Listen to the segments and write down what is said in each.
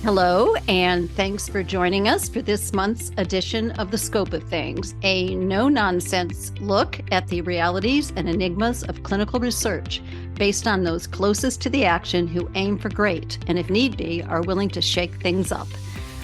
Hello, and thanks for joining us for this month's edition of The Scope of Things, a no-nonsense look at the realities and enigmas of clinical research based on those closest to the action who aim for great and, if need be, are willing to shake things up.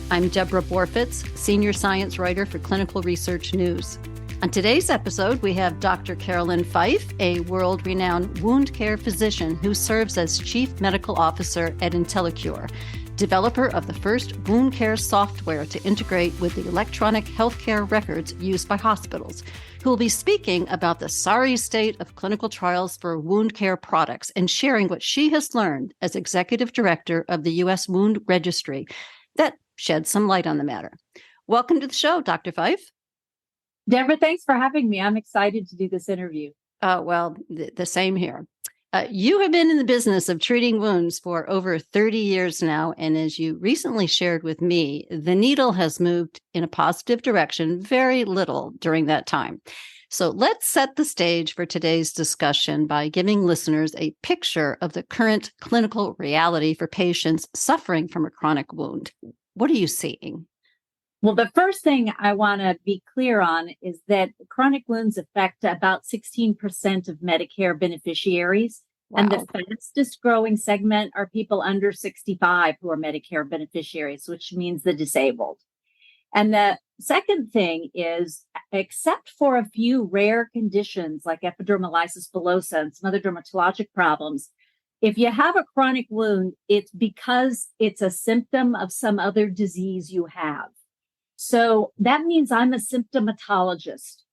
I'm Deborah Borfitz, Senior Science Writer for Clinical Research News. On today's episode, we have Dr. Carolyn Fife, a world-renowned wound care physician who serves as Chief Medical Officer at Intellicure, developer of the first wound care software to integrate with the electronic healthcare records used by hospitals, who will be speaking about the sorry state of clinical trials for wound care products and sharing what she has learned as executive director of the U.S. Wound Registry that sheds some light on the matter. Welcome to the show, Dr. Fife. Deborah, thanks for having me. I'm excited to do this interview. The same here. You have been in the business of treating wounds for over 30 years now, and as you recently shared with me, the needle has moved in a positive direction very little during that time. So let's set the stage for today's discussion by giving listeners a picture of the current clinical reality for patients suffering from a chronic wound. What are you seeing? Well, the first thing I want to be clear on is that chronic wounds affect about 16% of Medicare beneficiaries. Wow. And the fastest growing segment are people under 65 who are Medicare beneficiaries, which means the disabled. And the second thing is, except for a few rare conditions like epidermolysis bullosa and some other dermatologic problems, if you have a chronic wound, it's because it's a symptom of some other disease you have. So that means I'm a symptomatologist.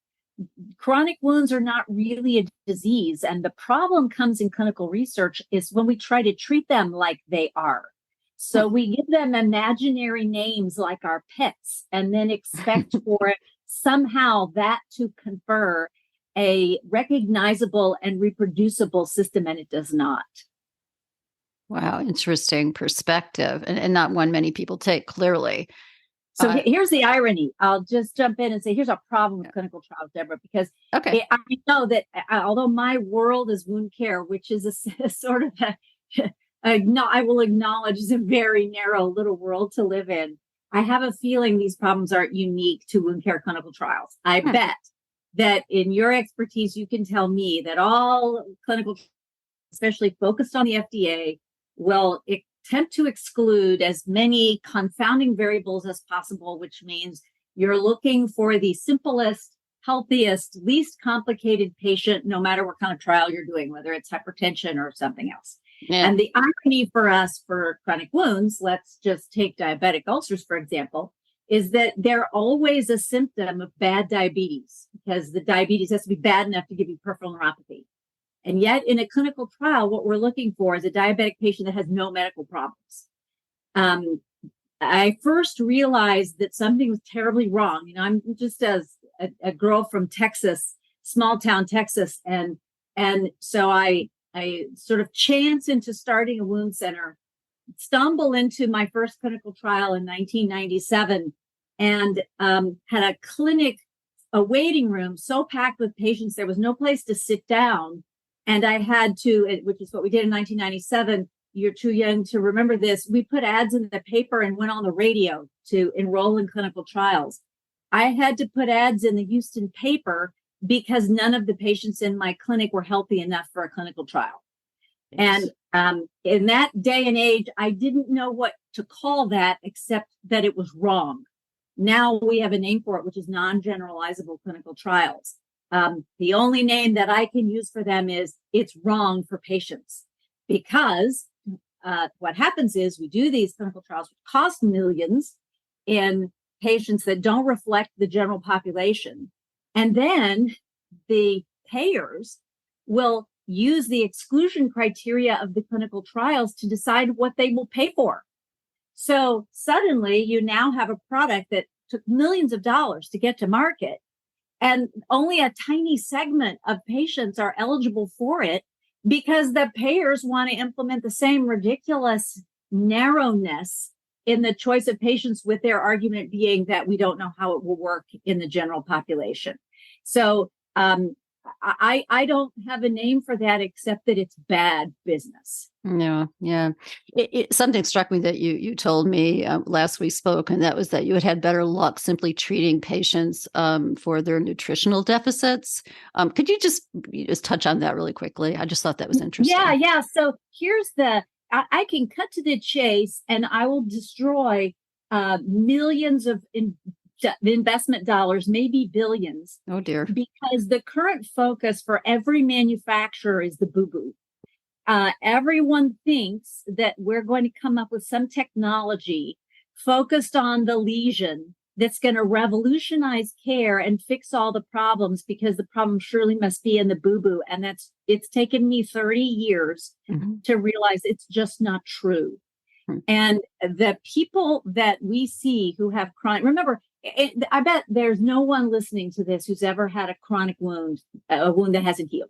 Chronic wounds are not really a disease. And the problem comes in clinical research is when we try to treat them like they are. So we give them imaginary names like our pets and then expect for somehow that to confer a recognizable and reproducible system, and it does not. Wow, interesting perspective, and not one many people take, clearly. So here's the irony. I'll just jump in and say, here's a problem with clinical trials, Deborah, because I know that although my world is wound care, which is a sort of I will acknowledge is a very narrow little world to live in. I have a feeling these problems aren't unique to wound care clinical trials. I bet that in your expertise, you can tell me that all clinical, especially focused on the FDA, will attempt to exclude as many confounding variables as possible, which means you're looking for the simplest, healthiest, least complicated patient, no matter what kind of trial you're doing, whether it's hypertension or something else. Yeah. And the irony for us for chronic wounds, let's just take diabetic ulcers, for example, is that they're always a symptom of bad diabetes because the diabetes has to be bad enough to give you peripheral neuropathy. And yet in a clinical trial, what we're looking for is a diabetic patient that has no medical problems. I first realized that something was terribly wrong. You know, I'm just as a girl from Texas, small town Texas. And so I sort of chance into starting a wound center, stumble into my first clinical trial in 1997 and had a clinic, a waiting room so packed with patients, there was no place to sit down. And I had to, which is what we did in 1997. You're too young to remember this. We put ads in the paper and went on the radio to enroll in clinical trials. I had to put ads in the Houston paper because none of the patients in my clinic were healthy enough for a clinical trial. Yes. And in that day and age, I didn't know what to call that except that it was wrong. Now we have a name for it, which is non-generalizable clinical trials. The only name that I can use for them is it's wrong for patients because what happens is we do these clinical trials which cost millions in patients that don't reflect the general population. And then the payers will use the exclusion criteria of the clinical trials to decide what they will pay for. So suddenly you now have a product that took millions of dollars to get to market. And only a tiny segment of patients are eligible for it because the payers want to implement the same ridiculous narrowness in the choice of patients, with their argument being that we don't know how it will work in the general population. So I don't have a name for that except that it's bad business. Yeah, yeah. Something struck me that you told me last we spoke, and that was that you had better luck simply treating patients for their nutritional deficits. Could you just touch on that really quickly? I just thought that was Yeah, interesting. yeah. So here's I can cut to the chase, and I will destroy millions of investment dollars, maybe billions, Oh dear. because the current focus for every manufacturer is the boo-boo. Everyone thinks that we're going to come up with some technology focused on the lesion that's going to revolutionize care and fix all the problems, because the problem surely must be in the boo-boo. And it's taken me 30 years to realize it's just not true. Mm-hmm. And the people that we see who have chronic, remember, I bet there's no one listening to this who's ever had a chronic wound, a wound that hasn't healed.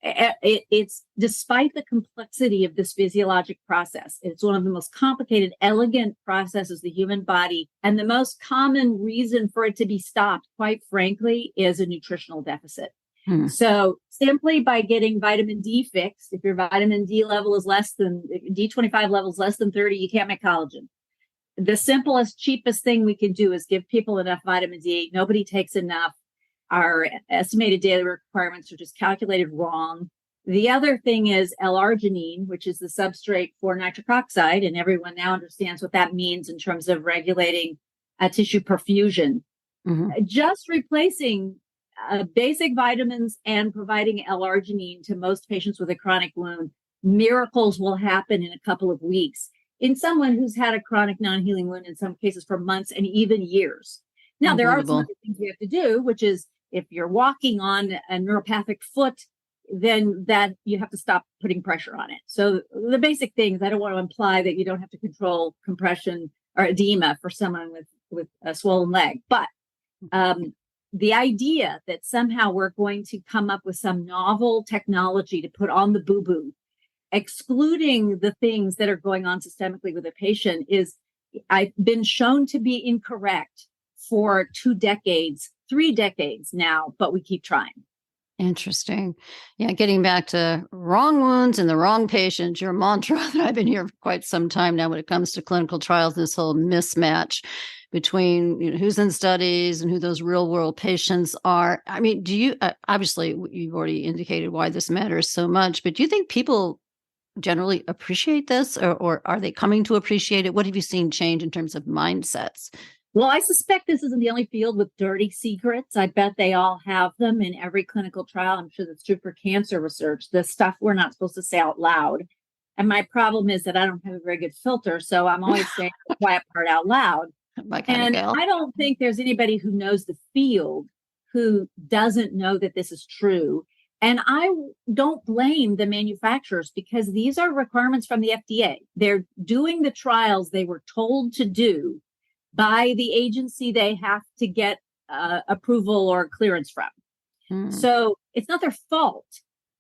It's despite the complexity of this physiologic process, it's one of the most complicated, elegant processes of the human body. And the most common reason for it to be stopped, quite frankly, is a nutritional deficit. So simply by getting vitamin D fixed, if your vitamin D level is less than D25 levels less than 30, you can't make collagen. The simplest, cheapest thing we can do is give people enough vitamin D. Nobody takes enough. Our estimated daily requirements are just calculated wrong. The other thing is L-arginine, which is the substrate for nitric oxide, and everyone now understands what that means in terms of regulating tissue perfusion. Just replacing basic vitamins and providing L-arginine to most patients with a chronic wound, miracles will happen in a couple of weeks. In someone who's had a chronic non-healing wound, in some cases for months and even years. Now, there are some other things we have to do, which is if you're walking on a neuropathic foot, then that you have to stop putting pressure on it. So the basic things, I don't want to imply that you don't have to control compression or edema for someone with a swollen leg. But the idea that somehow we're going to come up with some novel technology to put on the boo-boo, excluding the things that are going on systemically with a patient, is I've been shown to be incorrect for 2 decades, 3 decades now, but we keep trying. Interesting. Yeah, getting back to wrong wounds and the wrong patients, your mantra that I've been here for quite some time now when it comes to clinical trials, this whole mismatch between who's in studies and who those real world patients are. I mean, do you, obviously you've already indicated why this matters so much, but do you think people generally appreciate this, or are they coming to appreciate it? What have you seen change in terms of mindsets? Well, I suspect this isn't the only field with dirty secrets. I bet they all have them in every clinical trial. I'm sure that's true for cancer research, the stuff we're not supposed to say out loud. And my problem is that I don't have a very good filter, so I'm always saying the quiet part out loud. And I don't think there's anybody who knows the field who doesn't know that this is true. And I don't blame the manufacturers, because these are requirements from the FDA. They're doing the trials they were told to do by the agency they have to get approval or clearance from. So it's not their fault.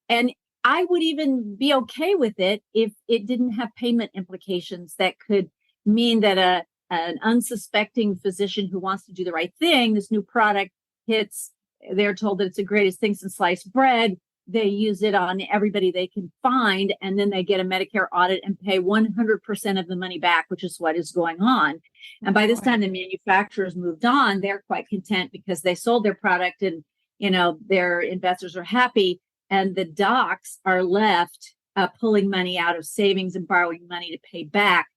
And I would even be okay with it if it didn't have payment implications that could mean that an unsuspecting physician who wants to do the right thing, this new product hits, they're told that it's the greatest thing since sliced bread. They use it on everybody they can find, and then they get a Medicare audit and pay 100% of the money back, which is what is going on. And by this time, the manufacturers moved on. They're quite content because they sold their product, and their investors are happy. And the docs are left pulling money out of savings and borrowing money to pay back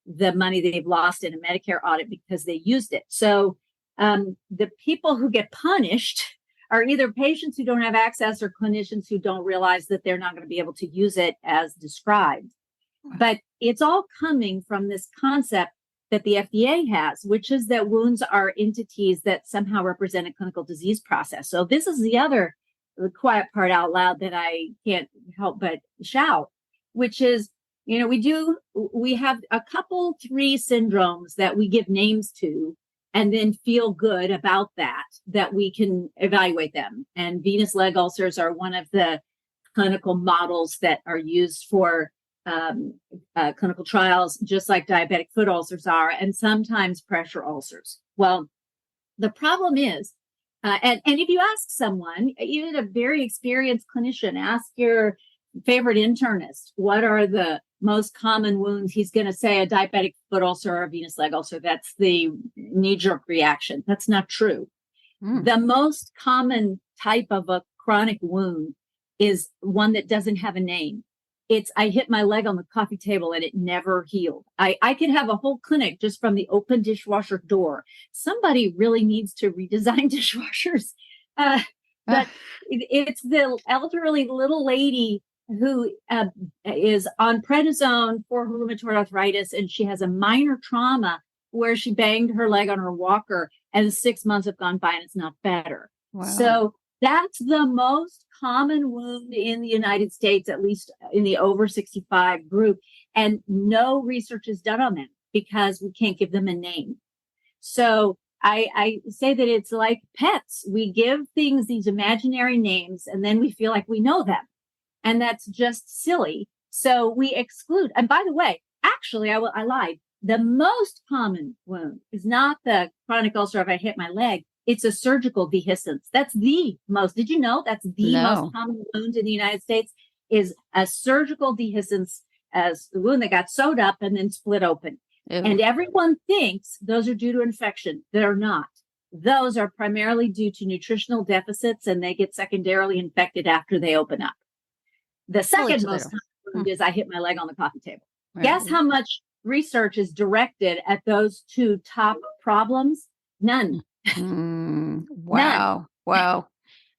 the money they've lost in a Medicare audit because they used it. So the people who get punished are either patients who don't have access or clinicians who don't realize that they're not going to be able to use it as described. But it's all coming from this concept that the FDA has, which is that wounds are entities that somehow represent a clinical disease process. So this is the quiet part out loud that I can't help but shout, which is, we have a couple, 3 syndromes that we give names to and then feel good about that we can evaluate them. And venous leg ulcers are one of the clinical models that are used for clinical trials, just like diabetic foot ulcers are, and sometimes pressure ulcers. Well, the problem is And if you ask someone, even a very experienced clinician, ask your favorite internist, what are the most common wounds? He's going to say a diabetic foot ulcer or a venous leg ulcer. That's the knee-jerk reaction. That's not true. The most common type of a chronic wound is one that doesn't have a name. It's, I hit my leg on the coffee table and it never healed. I could have a whole clinic just from the open dishwasher door. Somebody really needs to redesign dishwashers. But it's the elderly little lady who is on prednisone for her rheumatoid arthritis, and she has a minor trauma where she banged her leg on her walker, and 6 months have gone by and it's not better. Wow. So that's the most common wound in the United States, at least in the over 65 group. And no research is done on them because we can't give them a name. So I say that it's like pets. We give things these imaginary names and then we feel like we know them. And that's just silly. So we exclude. And by the way, actually, I lied. The most common wound is not the chronic ulcer if I hit my leg. It's a surgical dehiscence. That's the most. Did you know that's the most common wound in the United States is a surgical dehiscence, as the wound that got sewed up and then split open. Ew. And everyone thinks those are due to infection. They're not. Those are primarily due to nutritional deficits, and they get secondarily infected after they open up. The second most common wound is I hit my leg on the coffee table. Right. Guess how much research is directed at those two top problems? None. Wow. None. Wow.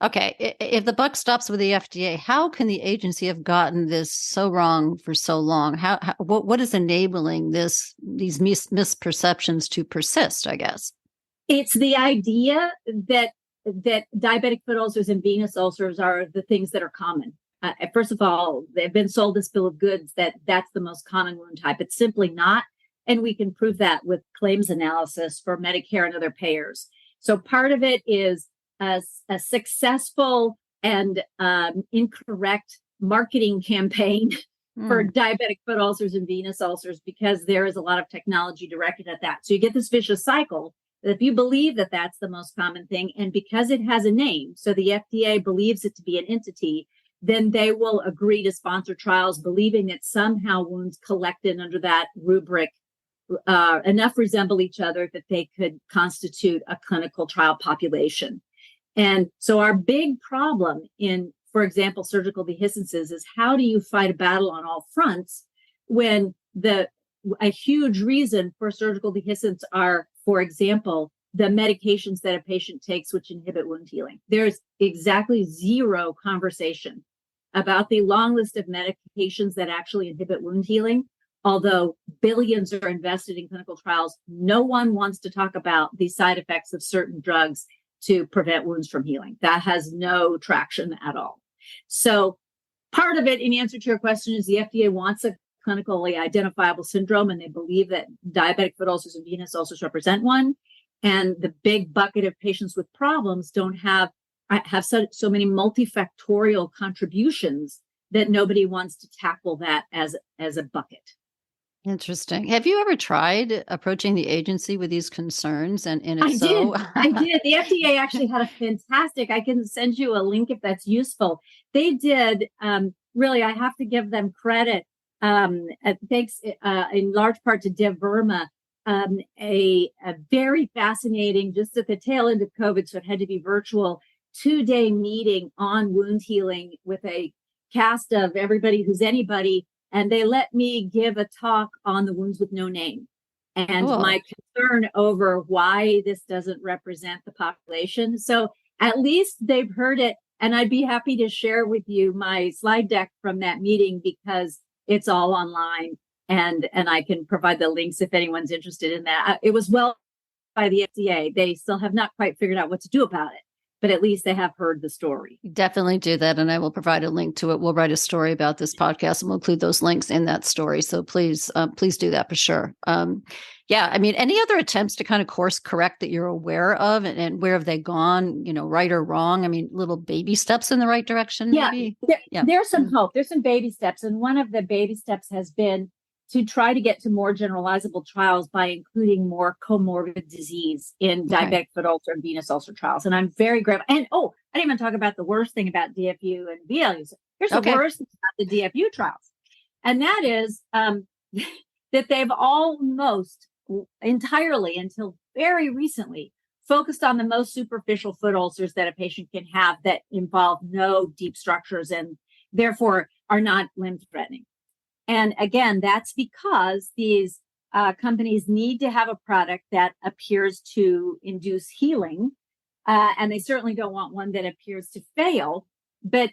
Okay. If the buck stops with the FDA, how can the agency have gotten this so wrong for so long? What is enabling these misperceptions to persist, I guess? It's the idea that diabetic foot ulcers and venous ulcers are the things that are common. First of all, they've been sold this bill of goods that's the most common wound type. It's simply not. And we can prove that with claims analysis for Medicare and other payers. So part of it is a successful and incorrect marketing campaign for diabetic foot ulcers and venous ulcers, because there is a lot of technology directed at that. So you get this vicious cycle that if you believe that that's the most common thing, and because it has a name, so the FDA believes it to be an entity, then they will agree to sponsor trials believing that somehow wounds collected under that rubric enough resemble each other that they could constitute a clinical trial population. And so our big problem in, for example, surgical dehiscences is how do you fight a battle on all fronts when a huge reason for surgical dehiscence are, for example, the medications that a patient takes which inhibit wound healing. There's exactly zero conversation about the long list of medications that actually inhibit wound healing. Although billions are invested in clinical trials, no one wants to talk about the side effects of certain drugs to prevent wounds from healing. That has no traction at all. So part of it, in answer to your question, is the FDA wants a clinically identifiable syndrome, and they believe that diabetic foot ulcers and venous ulcers represent one. And the big bucket of patients with problems don't have so many multifactorial contributions that nobody wants to tackle that as a bucket. Interesting. Have you ever tried approaching the agency with these concerns? And if so, I did. The FDA actually had a fantastic, I can send you a link if that's useful. They did, really, I have to give them credit. Thanks in large part to Deborah Borfitz, a very fascinating, just at the tail end of COVID, so it had to be virtual, 2-day meeting on wound healing with a cast of everybody who's anybody. And they let me give a talk on the wounds with no name and my concern over why this doesn't represent the population. So at least they've heard it. And I'd be happy to share with you my slide deck from that meeting because it's all online and I can provide the links if anyone's interested in that. It was well by the FDA. They still have not quite figured out what to do about it, but at least they have heard the story. Definitely do that. And I will provide a link to it. We'll write a story about this podcast and we'll include those links in that story. So please do that for sure. Yeah. I mean, any other attempts to kind of course correct that you're aware of and where have they gone, right or wrong? I mean, little baby steps in the right direction, maybe? There's some hope. There's some baby steps. And one of the baby steps has been to try to get to more generalizable trials by including more comorbid disease in diabetic foot ulcer and venous ulcer trials. And I'm very grateful. And I didn't even talk about the worst thing about DFU and VLUs. Here's the worst thing about the DFU trials. And that is that they've almost entirely, until very recently, focused on the most superficial foot ulcers that a patient can have that involve no deep structures and therefore are not limb threatening. And again, that's because these companies need to have a product that appears to induce healing. And they certainly don't want one that appears to fail. But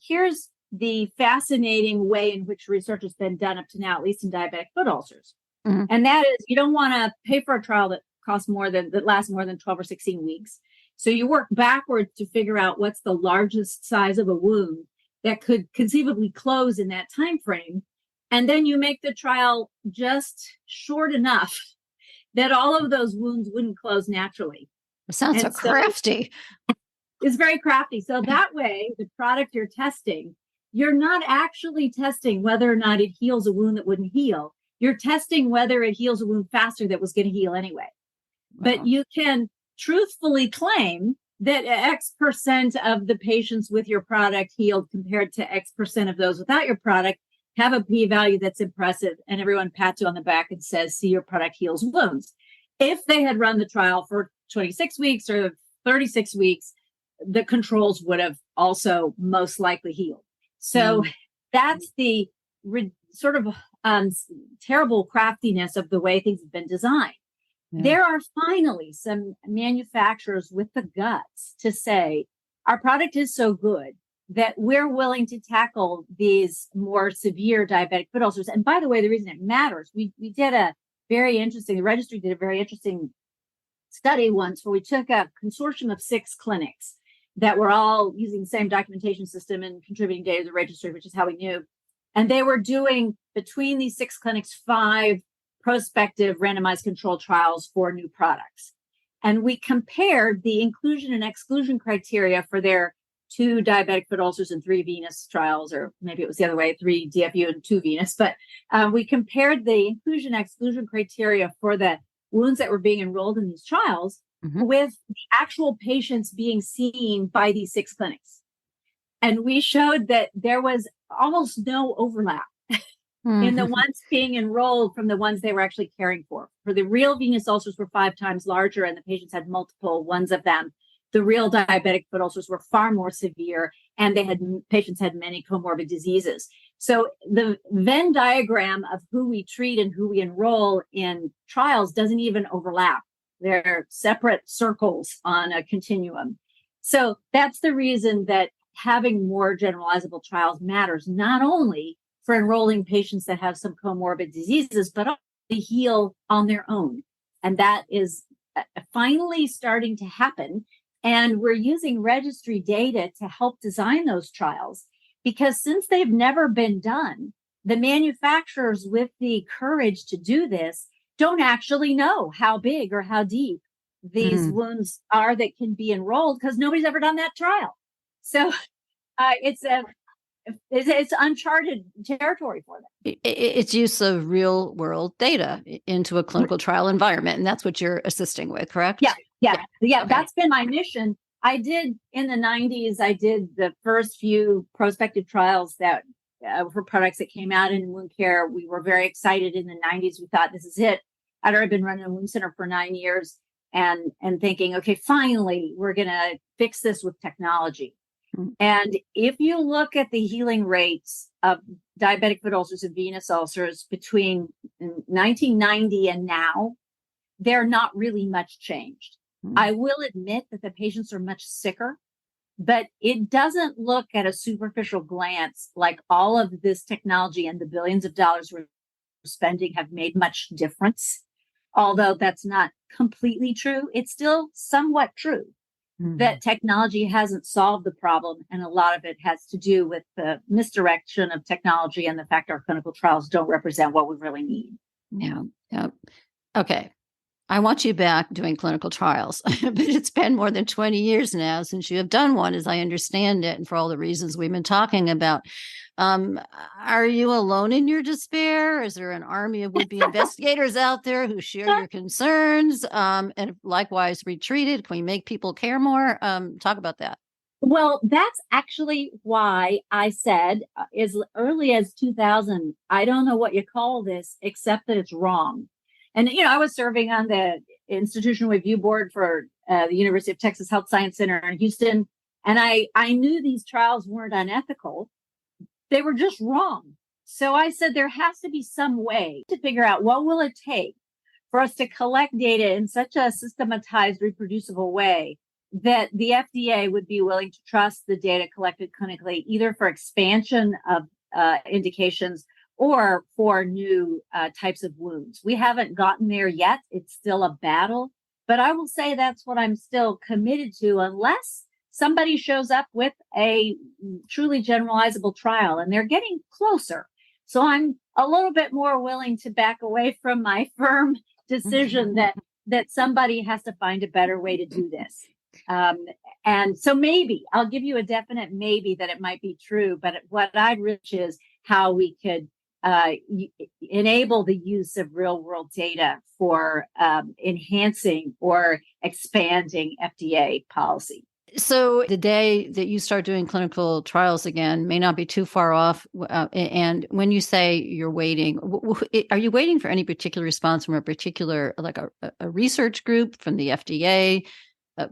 here's the fascinating way in which research has been done up to now, at least in diabetic foot ulcers. Mm-hmm. And that is, you don't want to pay for a trial that lasts more than 12 or 16 weeks. So you work backwards to figure out what's the largest size of a wound that could conceivably close in that time frame. And then you make the trial just short enough that all of those wounds wouldn't close naturally. It sounds so crafty. It's very crafty. So that way, the product you're testing, you're not actually testing whether or not it heals a wound that wouldn't heal. You're testing whether it heals a wound faster that was going to heal anyway. Wow. But you can truthfully claim that X% of the patients with your product healed compared to X% of those without your product have a p-value that's impressive, and everyone pats you on the back and says, see, your product heals wounds. If they had run the trial for 26 weeks or 36 weeks, the controls would have also most likely healed. So that's the sort of terrible craftiness of the way things have been designed. Yeah. There are finally some manufacturers with the guts to say, our product is so good that we're willing to tackle these more severe diabetic foot ulcers. And by the way, the reason it matters, we did the Registry did a very interesting study once where we took a consortium of 6 clinics that were all using the same documentation system and contributing data to the Registry, which is how we knew. And they were doing, between these 6 clinics, 5 prospective randomized controlled trials for new products. And we compared the inclusion and exclusion criteria for their 2 diabetic foot ulcers and 3 venous trials, or maybe it was the other way, 3 DFU and 2 venous. But we compared the inclusion and exclusion criteria for the wounds that were being enrolled in these trials with the actual patients being seen by these 6 clinics. And we showed that there was almost no overlap in the ones being enrolled from the ones they were actually caring for. For the real venous ulcers were 5 times larger, and the patients had multiple ones of them. The real diabetic foot ulcers were far more severe, and patients had many comorbid diseases. So the Venn diagram of who we treat and who we enroll in trials doesn't even overlap. They're separate circles on a continuum. So that's the reason that having more generalizable trials matters, not only for enrolling patients that have some comorbid diseases, but also to heal on their own. And that is finally starting to happen. And we're using registry data to help design those trials, because since they've never been done, the manufacturers with the courage to do this don't actually know how big or how deep these wounds are that can be enrolled, because nobody's ever done that trial. So it's uncharted territory for them. It's use of real world data into a clinical trial environment. And that's what you're assisting with, correct? Yeah. Okay. That's been my mission. I did in the 90s, I did the first few prospective trials that for products that came out in wound care. We were very excited in the 90s. We thought, this is it. I'd already been running a wound center for 9 years and thinking, okay, finally, we're going to fix this with technology. And if you look at the healing rates of diabetic foot ulcers and venous ulcers between 1990 and now, they're not really much changed. I will admit that the patients are much sicker, but it doesn't look at a superficial glance like all of this technology and the billions of dollars we're spending have made much difference. Although that's not completely true, it's still somewhat true that technology hasn't solved the problem. And a lot of it has to do with the misdirection of technology and the fact our clinical trials don't represent what we really need. Yeah. Okay. I want you back doing clinical trials, but it's been more than 20 years now since you have done one, as I understand it, and for all the reasons we've been talking about. Um, are you alone in your despair? Is there an army of would-be investigators out there who share your concerns? And likewise, retreated? Can we make people care more? Talk about that. Well, that's actually why I said as early as 2000, I don't know what you call this, except that it's wrong. And, I was serving on the Institutional Review Board for the University of Texas Health Science Center in Houston. And I knew these trials weren't unethical. They were just wrong. So I said, there has to be some way to figure out what will it take for us to collect data in such a systematized, reproducible way that the FDA would be willing to trust the data collected clinically, either for expansion of indications or for new types of wounds. We haven't gotten there yet. It's still a battle, but I will say that's what I'm still committed to, unless somebody shows up with a truly generalizable trial, and they're getting closer. So I'm a little bit more willing to back away from my firm decision that somebody has to find a better way to do this. And so maybe I'll give you a definite maybe that it might be true, but what I'd reach is how we could enable the use of real world data for enhancing or expanding FDA policy. So the day that you start doing clinical trials again may not be too far off. And when you say you're waiting, are you waiting for any particular response from a particular, like a research group, from the FDA,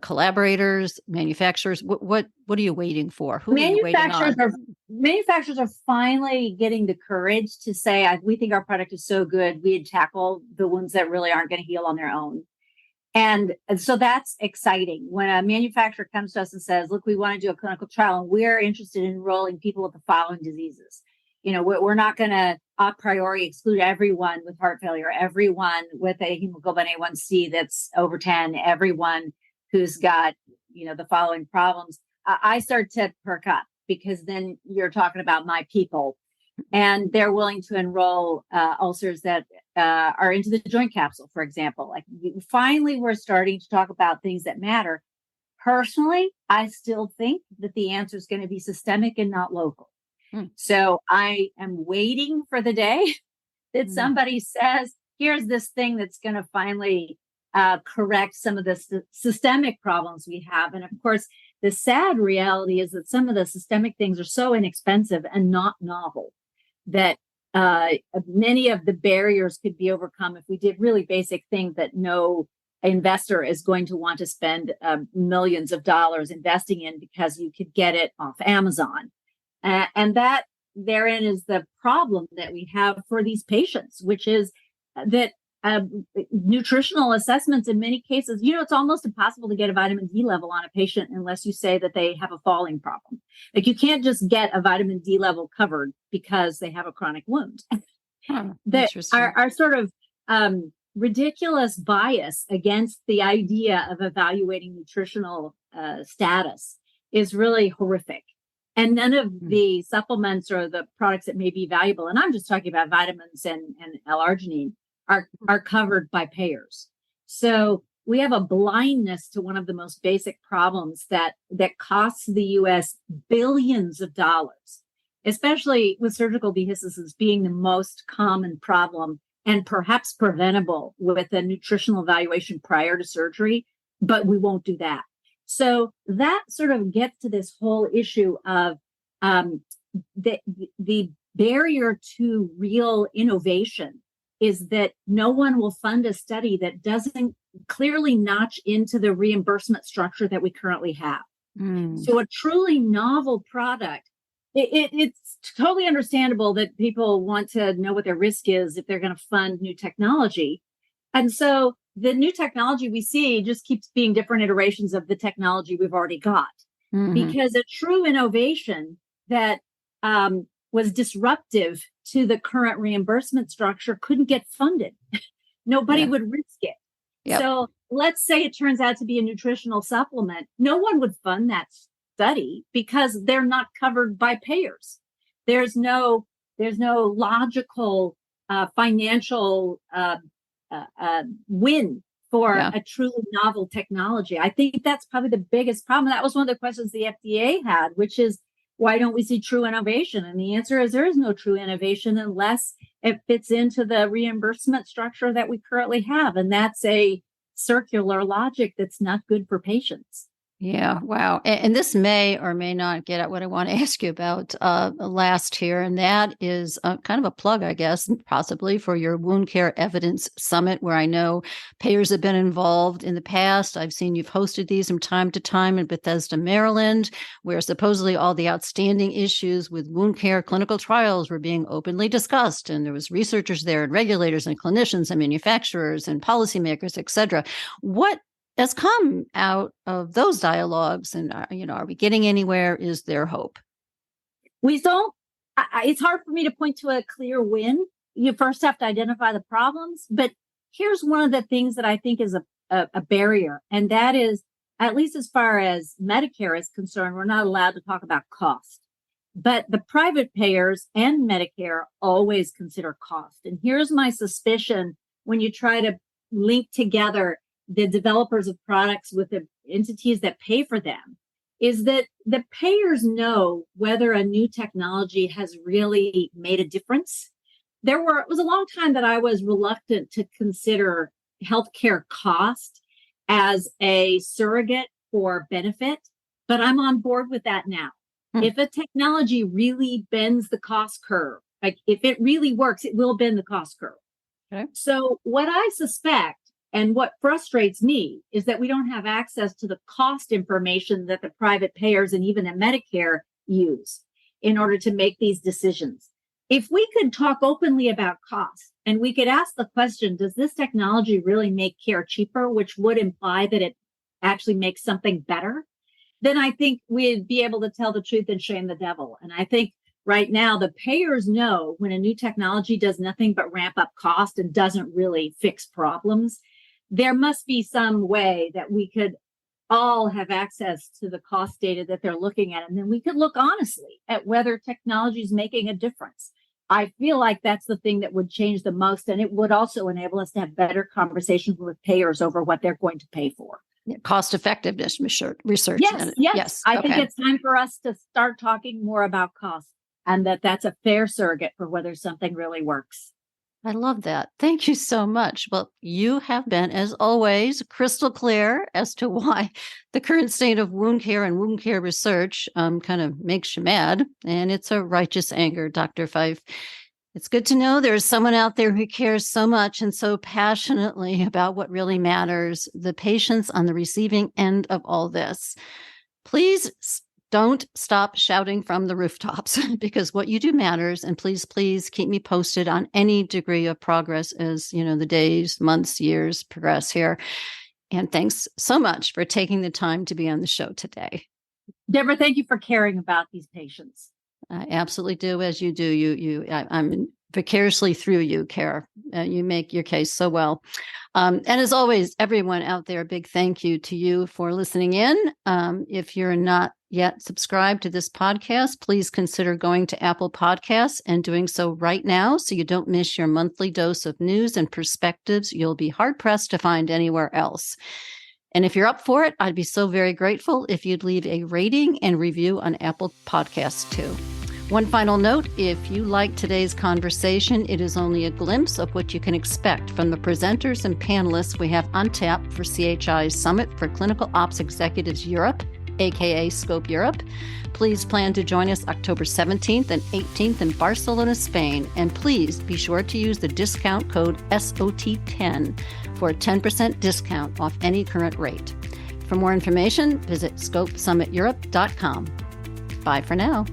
collaborators, manufacturers? What are you waiting for? Who are you waiting on? Manufacturers are finally getting the courage to say, we think our product is so good, we'd tackle the ones that really aren't going to heal on their own. And so that's exciting when a manufacturer comes to us and says, look, we want to do a clinical trial and we're interested in enrolling people with the following diseases. We're not going to a priori exclude everyone with heart failure, everyone with a hemoglobin A1C that's over 10, everyone who's got, the following problems. I start to perk up, because then you're talking about my people, and they're willing to enroll ulcers that are into the joint capsule, for example. Like, finally, we're starting to talk about things that matter. Personally, I still think that the answer is going to be systemic and not local. So I am waiting for the day that somebody says, here's this thing that's going to finally correct some of the systemic problems we have. And of course, the sad reality is that some of the systemic things are so inexpensive and not novel that many of the barriers could be overcome if we did really basic things that no investor is going to want to spend millions of dollars investing in, because you could get it off Amazon. And that therein is the problem that we have for these patients, which is that nutritional assessments in many cases, it's almost impossible to get a vitamin D level on a patient unless you say that they have a falling problem. Like, you can't just get a vitamin D level covered because they have a chronic wound. That our sort of ridiculous bias against the idea of evaluating nutritional status is really horrific. And none of the supplements or the products that may be valuable, and I'm just talking about vitamins and L-arginine, are covered by payers. So we have a blindness to one of the most basic problems that costs the U.S. billions of dollars, especially with surgical dehiscences being the most common problem and perhaps preventable with a nutritional evaluation prior to surgery, but we won't do that. So that sort of gets to this whole issue of the barrier to real innovation is that no one will fund a study that doesn't clearly notch into the reimbursement structure that we currently have. So a truly novel product, it's totally understandable that people want to know what their risk is if they're going to fund new technology. And so the new technology we see just keeps being different iterations of the technology we've already got. Because a true innovation that was disruptive to the current reimbursement structure couldn't get funded. Nobody would risk it. So let's say it turns out to be a nutritional supplement. No one would fund that study because they're not covered by payers. There's no logical financial win for a truly novel technology. I think that's probably the biggest problem. That was one of the questions the FDA had, which is, why don't we see true innovation? And the answer is there is no true innovation unless it fits into the reimbursement structure that we currently have. And that's a circular logic that's not good for patients. Yeah, wow. And this may or may not get at what I want to ask you about last here, and that is kind of a plug, I guess, possibly for your Wound Care Evidence Summit, where I know payers have been involved in the past. I've seen you've hosted these from time to time in Bethesda, Maryland, where supposedly all the outstanding issues with wound care clinical trials were being openly discussed, and there was researchers there and regulators and clinicians and manufacturers and policymakers, et cetera. What has come out of those dialogues, and are we getting anywhere? Is there hope? We don't. It's hard for me to point to a clear win. You first have to identify the problems, but here's one of the things that I think is a barrier, and that is, at least as far as Medicare is concerned, we're not allowed to talk about cost. But the private payers and Medicare always consider cost. And here's my suspicion: when you try to link together the developers of products with the entities that pay for them, is that the payers know whether a new technology has really made a difference. It was a long time that I was reluctant to consider healthcare cost as a surrogate for benefit, but I'm on board with that now. If a technology really bends the cost curve, like if it really works, it will bend the cost curve. Okay. So what I suspect, and what frustrates me, is that we don't have access to the cost information that the private payers and even the Medicare use in order to make these decisions. If we could talk openly about cost and we could ask the question, does this technology really make care cheaper, which would imply that it actually makes something better, then I think we'd be able to tell the truth and shame the devil. And I think right now the payers know when a new technology does nothing but ramp up cost and doesn't really fix problems. There must be some way that we could all have access to the cost data that they're looking at, and then we could look honestly at whether technology is making a difference. I feel like that's the thing that would change the most, and it would also enable us to have better conversations with payers over what they're going to pay for. Cost effectiveness research. Yes. I think it's time for us to start talking more about cost, and that's a fair surrogate for whether something really works. I love that. Thank you so much. Well, you have been, as always, crystal clear as to why the current state of wound care and wound care research kind of makes you mad. And it's a righteous anger, Dr. Fife. It's good to know there's someone out there who cares so much and so passionately about what really matters, the patients on the receiving end of all this. Please don't stop shouting from the rooftops, because what you do matters. And please keep me posted on any degree of progress as, the days, months, years progress here. And thanks so much for taking the time to be on the show today. Deborah, thank you for caring about these patients. I absolutely do, as you do. I'm vicariously through you, Cara. You make your case so well. And as always, everyone out there, a big thank you to you for listening in. If you're not yet subscribed to this podcast, please consider going to Apple Podcasts and doing so right now so you don't miss your monthly dose of news and perspectives you'll be hard-pressed to find anywhere else. And if you're up for it, I'd be so very grateful if you'd leave a rating and review on Apple Podcasts too. One final note, if you like today's conversation, it is only a glimpse of what you can expect from the presenters and panelists we have on tap for CHI's Summit for Clinical Ops Executives Europe, aka Scope Europe. Please plan to join us October 17th and 18th in Barcelona, Spain. And please be sure to use the discount code SOT10 for a 10% discount off any current rate. For more information, visit scopesummiteurope.com. Bye for now.